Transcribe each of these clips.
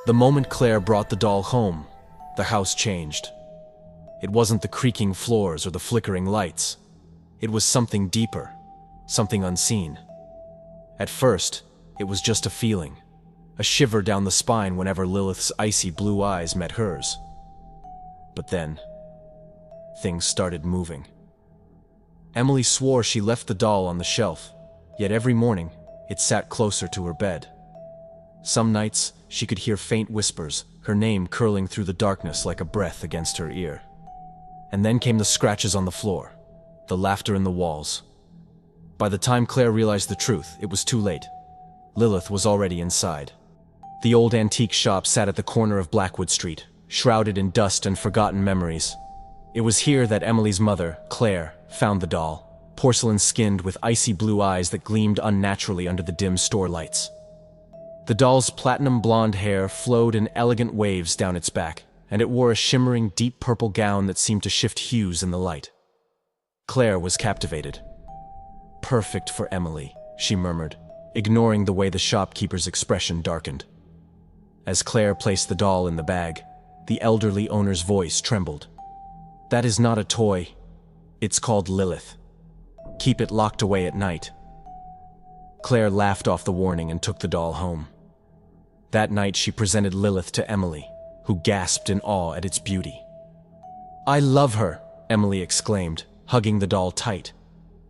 The moment Claire brought the doll home, the house changed. It wasn't the creaking floors or the flickering lights. It was something deeper, something unseen. At first, it was just a feeling, a shiver down the spine whenever Lilith's icy blue eyes met hers. But then, things started moving. Emily swore she left the doll on the shelf, yet every morning, it sat closer to her bed. Some nights, she could hear faint whispers, her name curling through the darkness like a breath against her ear. And then came the scratches on the floor, the laughter in the walls. By the time Claire realized the truth, it was too late. Lilith was already inside. The old antique shop sat at the corner of Blackwood Street, shrouded in dust and forgotten memories. It was here that Emily's mother, Claire, found the doll, porcelain-skinned with icy blue eyes that gleamed unnaturally under the dim store lights. The doll's platinum blonde hair flowed in elegant waves down its back, and it wore a shimmering deep purple gown that seemed to shift hues in the light. Claire was captivated. "Perfect for Emily," she murmured, ignoring the way the shopkeeper's expression darkened. As Claire placed the doll in the bag, the elderly owner's voice trembled. "That is not a toy. It's called Lilith. Keep it locked away at night." Claire laughed off the warning and took the doll home. That night she presented Lilith to Emily, who gasped in awe at its beauty. "I love her," Emily exclaimed, hugging the doll tight.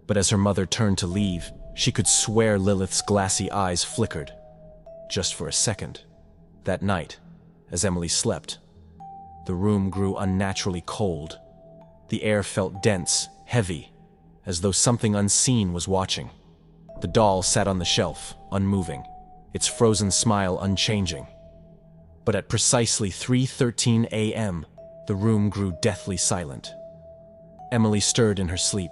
But as her mother turned to leave, she could swear Lilith's glassy eyes flickered. Just for a second. That night, as Emily slept, the room grew unnaturally cold. The air felt dense, heavy, as though something unseen was watching. The doll sat on the shelf, unmoving, its frozen smile unchanging. But at precisely 3:13 a.m., the room grew deathly silent. Emily stirred in her sleep.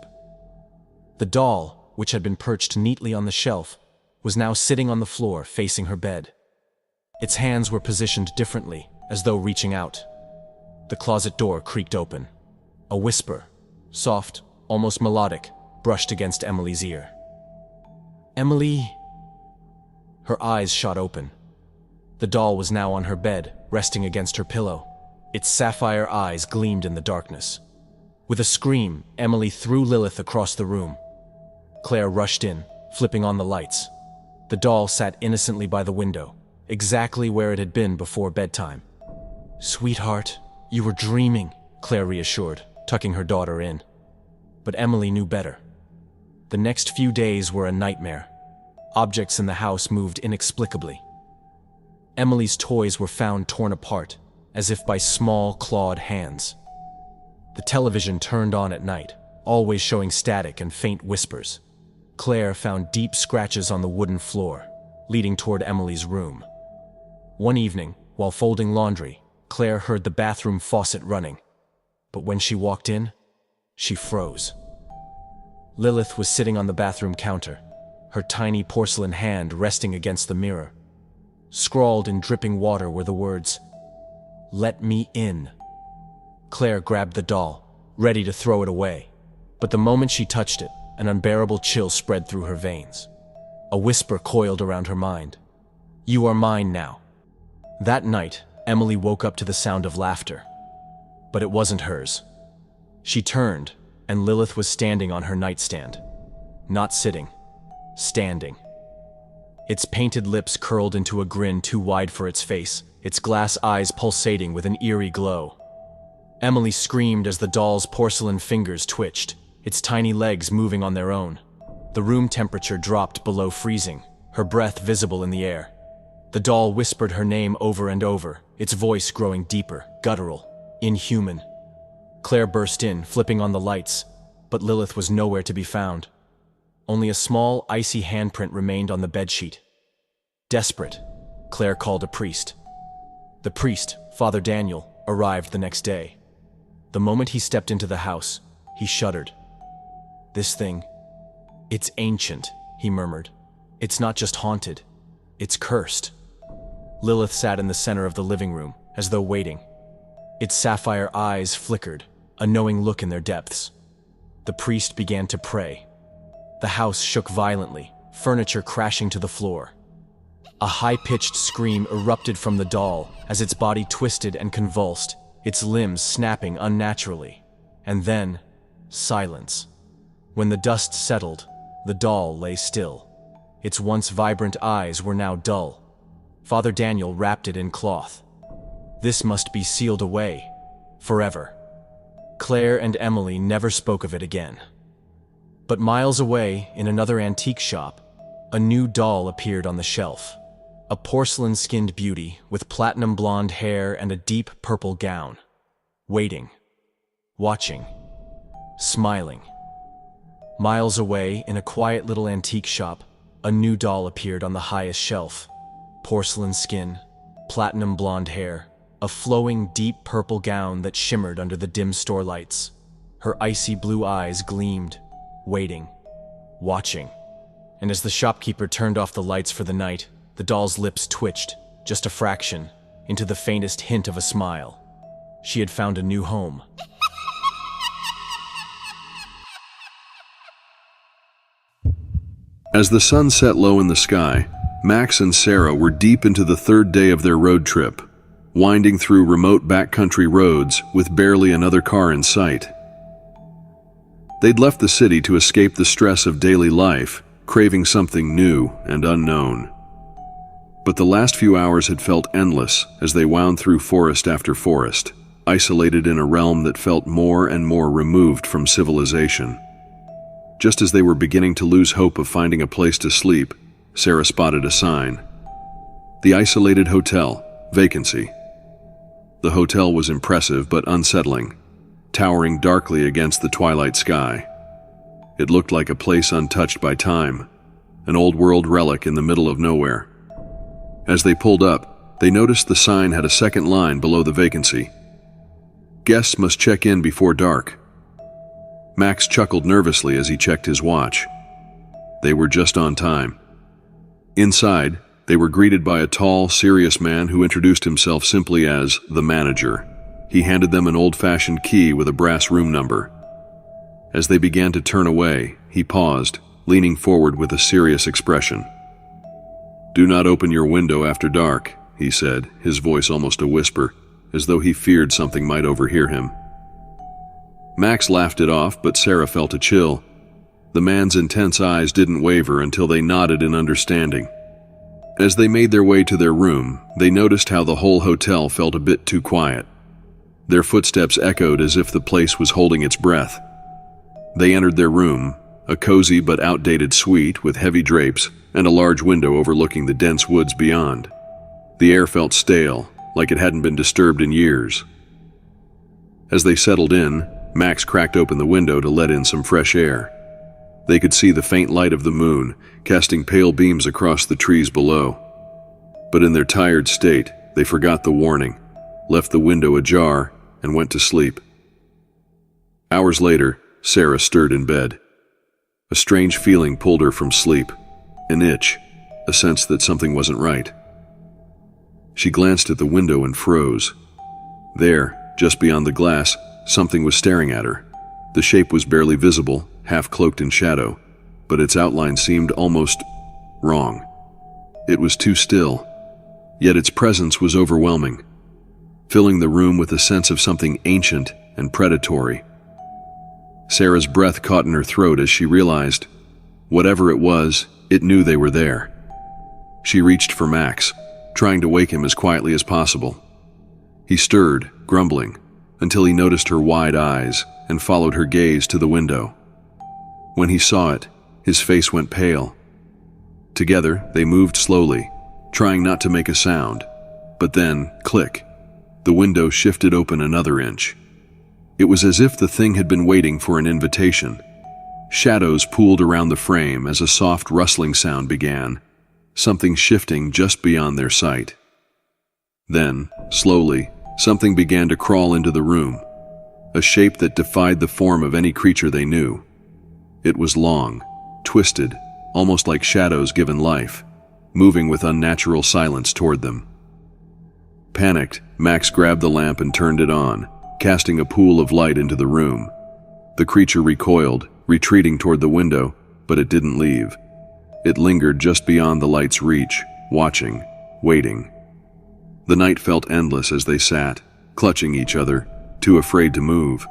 The doll, which had been perched neatly on the shelf, was now sitting on the floor facing her bed. Its hands were positioned differently, as though reaching out. The closet door creaked open. A whisper, soft, almost melodic, brushed against Emily's ear. "Emily?" Her eyes shot open. The doll was now on her bed, resting against her pillow. Its sapphire eyes gleamed in the darkness. With a scream, Emily threw Lilith across the room. Claire rushed in, flipping on the lights. The doll sat innocently by the window, exactly where it had been before bedtime. "Sweetheart, you were dreaming," Claire reassured, tucking her daughter in. But Emily knew better. The next few days were a nightmare. Objects in the house moved inexplicably. Emily's toys were found torn apart, as if by small, clawed hands. The television turned on at night, always showing static and faint whispers. Claire found deep scratches on the wooden floor, leading toward Emily's room. One evening, while folding laundry, Claire heard the bathroom faucet running. But when she walked in, she froze. Lilith was sitting on the bathroom counter, her tiny porcelain hand resting against the mirror. Scrawled in dripping water were the words, "Let me in." Claire grabbed the doll, ready to throw it away. But the moment she touched it, an unbearable chill spread through her veins. A whisper coiled around her mind. "You are mine now." That night, Emily woke up to the sound of laughter. But it wasn't hers. She turned, and Lilith was standing on her nightstand. Not sitting, standing. Its painted lips curled into a grin too wide for its face, its glass eyes pulsating with an eerie glow. Emily screamed as the doll's porcelain fingers twitched, its tiny legs moving on their own. The room temperature dropped below freezing, her breath visible in the air. The doll whispered her name over and over, its voice growing deeper, guttural, inhuman. Claire burst in, flipping on the lights, but Lilith was nowhere to be found. Only a small, icy handprint remained on the bedsheet. Desperate, Claire called a priest. The priest, Father Daniel, arrived the next day. The moment he stepped into the house, he shuddered. "This thing, it's ancient," he murmured. "It's not just haunted, it's cursed." Lilith sat in the center of the living room, as though waiting. Its sapphire eyes flickered, a knowing look in their depths. The priest began to pray. The house shook violently, furniture crashing to the floor. A high-pitched scream erupted from the doll as its body twisted and convulsed, its limbs snapping unnaturally. And then, silence. When the dust settled, the doll lay still. Its once vibrant eyes were now dull. Father Daniel wrapped it in cloth. This must be sealed away, forever. Claire and Emily never spoke of it again. But miles away, in another antique shop, a new doll appeared on the shelf. A porcelain-skinned beauty with platinum blonde hair and a deep purple gown. Waiting. Watching. Smiling. Miles away, in a quiet little antique shop, a new doll appeared on the highest shelf. Porcelain skin, platinum blonde hair, a flowing deep purple gown that shimmered under the dim store lights. Her icy blue eyes gleamed, waiting, watching. And as the shopkeeper turned off the lights for the night, the doll's lips twitched, just a fraction, into the faintest hint of a smile. She had found a new home. As the sun set low in the sky, Max and Sarah were deep into the third day of their road trip, winding through remote backcountry roads with barely another car in sight. They'd left the city to escape the stress of daily life, craving something new and unknown. But the last few hours had felt endless as they wound through forest after forest, isolated in a realm that felt more and more removed from civilization. Just as they were beginning to lose hope of finding a place to sleep, Sarah spotted a sign. The isolated hotel, vacancy. The hotel was impressive but unsettling, towering darkly against the twilight sky. It looked like a place untouched by time, an old-world relic in the middle of nowhere. As they pulled up, they noticed the sign had a second line below the vacancy. Guests must check in before dark. Max chuckled nervously as he checked his watch. They were just on time. Inside, they were greeted by a tall, serious man who introduced himself simply as the manager. He handed them an old-fashioned key with a brass room number. As they began to turn away, he paused, leaning forward with a serious expression. "Do not open your window after dark," he said, his voice almost a whisper, as though he feared something might overhear him. Max laughed it off, but Sarah felt a chill. The man's intense eyes didn't waver until they nodded in understanding. As they made their way to their room, they noticed how the whole hotel felt a bit too quiet. Their footsteps echoed as if the place was holding its breath. They entered their room, a cozy but outdated suite with heavy drapes and a large window overlooking the dense woods beyond. The air felt stale, like it hadn't been disturbed in years. As they settled in, Max cracked open the window to let in some fresh air. They could see the faint light of the moon, casting pale beams across the trees below. But in their tired state, they forgot the warning, left the window ajar, and went to sleep. Hours later, Sarah stirred in bed. A strange feeling pulled her from sleep. An itch, a sense that something wasn't right. She glanced at the window and froze. There, just beyond the glass, something was staring at her. The shape was barely visible, half cloaked in shadow, but its outline seemed almost wrong. It was too still, yet its presence was overwhelming, filling the room with a sense of something ancient and predatory. Sarah's breath caught in her throat as she realized, whatever it was, it knew they were there. She reached for Max, trying to wake him as quietly as possible. He stirred, grumbling, until he noticed her wide eyes and followed her gaze to the window. When he saw it, his face went pale. Together, they moved slowly, trying not to make a sound. But then, click, the window shifted open another inch. It was as if the thing had been waiting for an invitation. Shadows pooled around the frame as a soft rustling sound began, something shifting just beyond their sight. Then, slowly, something began to crawl into the room, a shape that defied the form of any creature they knew. It was long, twisted, almost like shadows given life, moving with unnatural silence toward them. Panicked, Max grabbed the lamp and turned it on, casting a pool of light into the room. The creature recoiled, retreating toward the window, but it didn't leave. It lingered just beyond the light's reach, watching, waiting. The night felt endless as they sat, clutching each other, too afraid to move.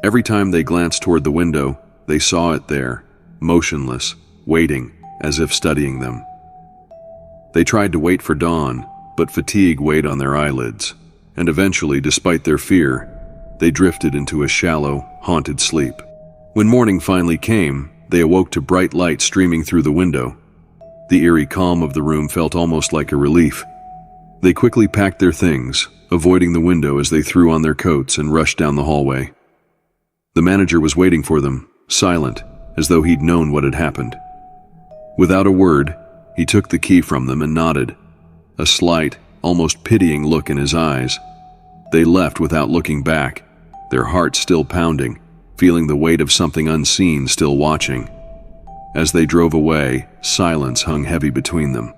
Every time they glanced toward the window, they saw it there, motionless, waiting, as if studying them. They tried to wait for dawn, but fatigue weighed on their eyelids, and eventually, despite their fear, they drifted into a shallow, haunted sleep. When morning finally came, they awoke to bright light streaming through the window. The eerie calm of the room felt almost like a relief. They quickly packed their things, avoiding the window as they threw on their coats and rushed down the hallway. The manager was waiting for them, silent, as though he'd known what had happened. Without a word, he took the key from them and nodded, a slight, almost pitying look in his eyes. They left without looking back, their hearts still pounding, feeling the weight of something unseen still watching. As they drove away, silence hung heavy between them.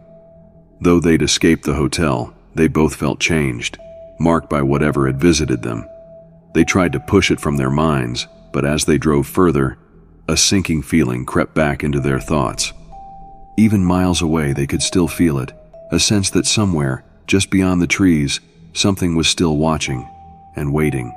Though they'd escaped the hotel, they both felt changed, marked by whatever had visited them. They tried to push it from their minds, but as they drove further, a sinking feeling crept back into their thoughts. Even miles away, they could still feel it, a sense that somewhere, just beyond the trees, something was still watching and waiting.